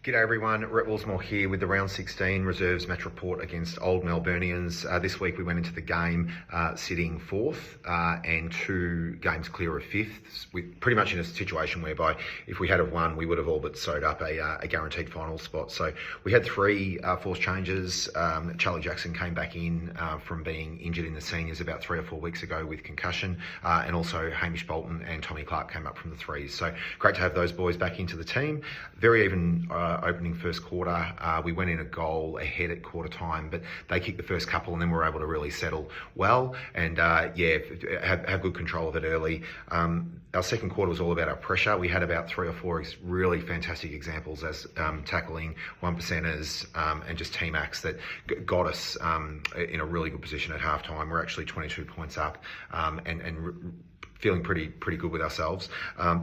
G'day everyone, Rhett here with the round 16 reserves match report against Old Melburnians. This week we went into the game sitting fourth and 2 games clear of fifth. We're pretty much in a situation whereby if we had have won, we would have all but sewed up a guaranteed final spot. So we had 3 forced changes. Charlie Jackson came back in from being injured in the seniors about 3 or 4 weeks ago with concussion, and also Hamish Bolton and Tommy Clark came up from the threes. So great to have those boys back into the team. Very even opening first quarter. We went in a goal ahead at quarter time, but they kicked the first couple and then we were able to really settle well and have good control of it early. Our second quarter was all about our pressure. We had about 3 or 4 really fantastic examples as tackling 1%ers and just team acts that got us in a really good position at halftime. We're actually 22 points up and feeling pretty good with ourselves.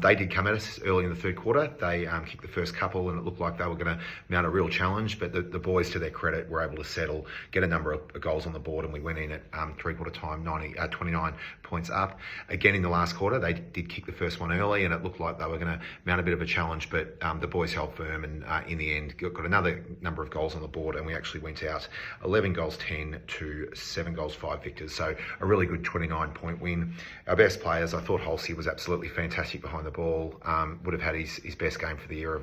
They did come at us early in the third quarter. They kicked the first couple and it looked like they were going to mount a real challenge, but the boys, to their credit, were able to settle, get a number of goals on the board, and we went in at three-quarter time 29 points up. Again, in the last quarter, they did kick the first one early and it looked like they were going to mount a bit of a challenge, but the boys held firm and in the end got another number of goals on the board, and we actually went out 11 goals 10 to 7 goals 5 victors. So a really good 29-point win. Our best players, I thought Halsey was absolutely fantastic behind the ball. Would have had his best game for the year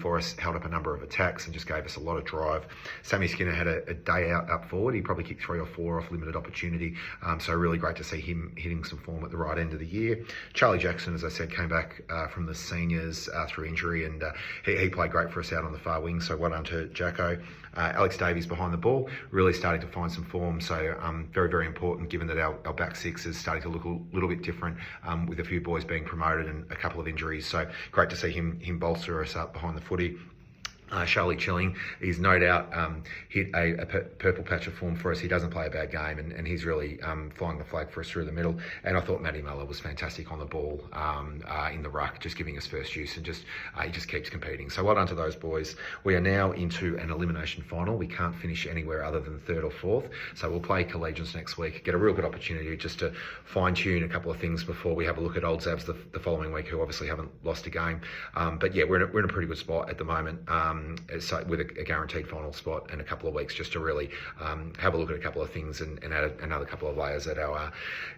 for us. Held up a number of attacks and just gave us a lot of drive. Sammy Skinner had a day out up forward. He probably kicked 3 or 4 off limited opportunity. So really great to see him hitting some form at the right end of the year. Charlie Jackson, as I said, came back from the seniors through injury, and he played great for us out on the far wing. So well done to Jacko. Alex Davies behind the ball, really starting to find some form. So very important, given that our back six is starting to look a little bit different with a few boys being promoted and a couple of injuries. So great to see him bolster us up behind the footy. Charlie Chilling, he's no doubt hit a purple patch of form for us. He doesn't play a bad game, and he's really flying the flag for us through the middle. And I thought Matty Muller was fantastic on the ball in the ruck, just giving us first use, and he just keeps competing. So well done to those boys. We are now into an elimination final. We can't finish anywhere other than 3rd or 4th. So we'll play Collegians next week, get a real good opportunity just to fine-tune a couple of things before we have a look at Old Zabs the following week, who obviously haven't lost a game. But yeah, we're in a pretty good spot at the moment. With a guaranteed final spot and a couple of weeks just to really have a look at a couple of things and add another couple of layers at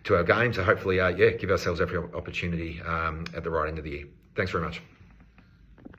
to our game to hopefully give ourselves every opportunity at the right end of the year. Thanks very much.